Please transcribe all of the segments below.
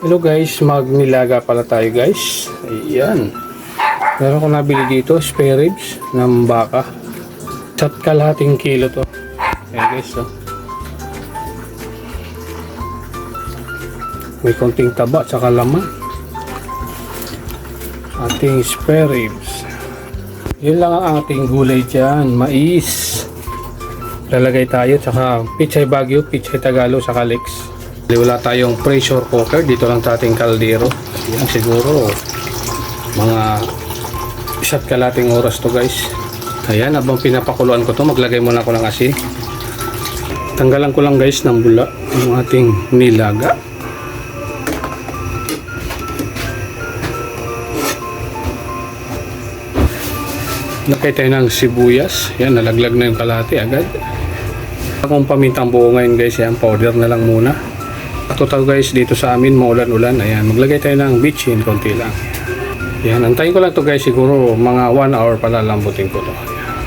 Hello guys, magnilaga pala tayo guys. Ayan. Meron ko nabili dito, spare ribs ng baka. Isa't kalahating kilo to. Ayan guys, oh. May konting taba at saka laman. Ating spare ribs. Yun lang ang ating gulay dyan. Mais. Lalagay tayo, tsaka pichay Baguio, pichay Tagalog, saka Lex. Wala tayong pressure cooker dito lang sa ating kaldero. Yan siguro mga isa't kalating oras to guys. Ayan, habang pinapakuluan ko to, maglagay muna ako ng asin. Tanggalan ko lang guys ng bula yung ating nilaga. Lagay tayo ng sibuyas. Yan, nalaglag na yung kalahati agad. Akong pamintang buo ngayon guys, yan, powder na lang muna. Total guys, dito sa amin maulan-ulan. Ayan, maglagay tayo ng bitchin konti lang. Ayan, antayin ko lang to guys, siguro mga 1 hour pala lambutin ko to.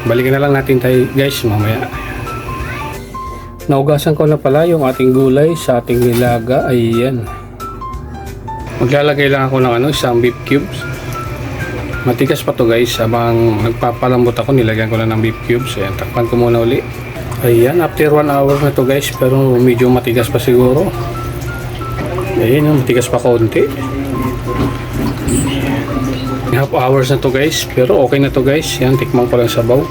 Balikan na lang natin tayo guys mamaya. Naugasan ko na pala yung ating gulay sa ating nilaga. Ayan, maglalagay lang ako ng isang beef cubes. Matigas pa to guys, habang nagpapalambot ako nilagyan ko na ng beef cubes. Ayan, takpan ko muna uli. Ayan, after 1 hour na to guys, pero medyo matigas pa siguro. Ayan, matigas pa konti. Half hours na to guys, pero okay na to guys. Yan, tikman ko lang sabaw.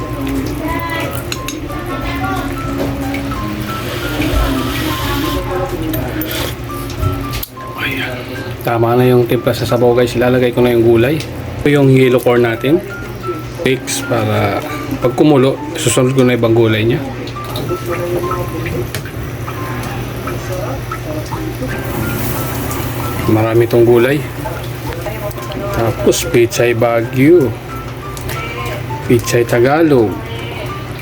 Ayan, tama na yung timpla sa sabaw guys. Ilalagay ko na yung gulay. Ito yung yellow corn natin. Mix para pag kumulo, susunod ko na ibang gulay niya. Marami tong gulay. Tapos pichay Baguio, pichay Tagalog,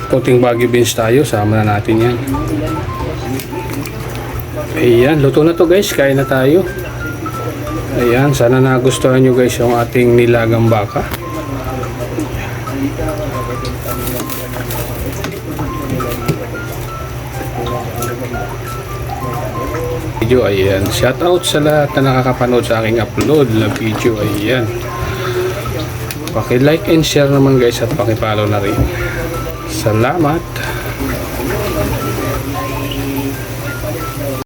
konting Baguio beans tayo, sama na natin yan. Ayan, luto na to guys, kain na tayo. Ayan, sana nagustuhan nyo guys yung ating nilagang baka. Video, ayan, shout out sa lahat na nakakapanood sa aking upload na video. Ayan, paki-like and share naman guys, at paki-follow na rin. Salamat.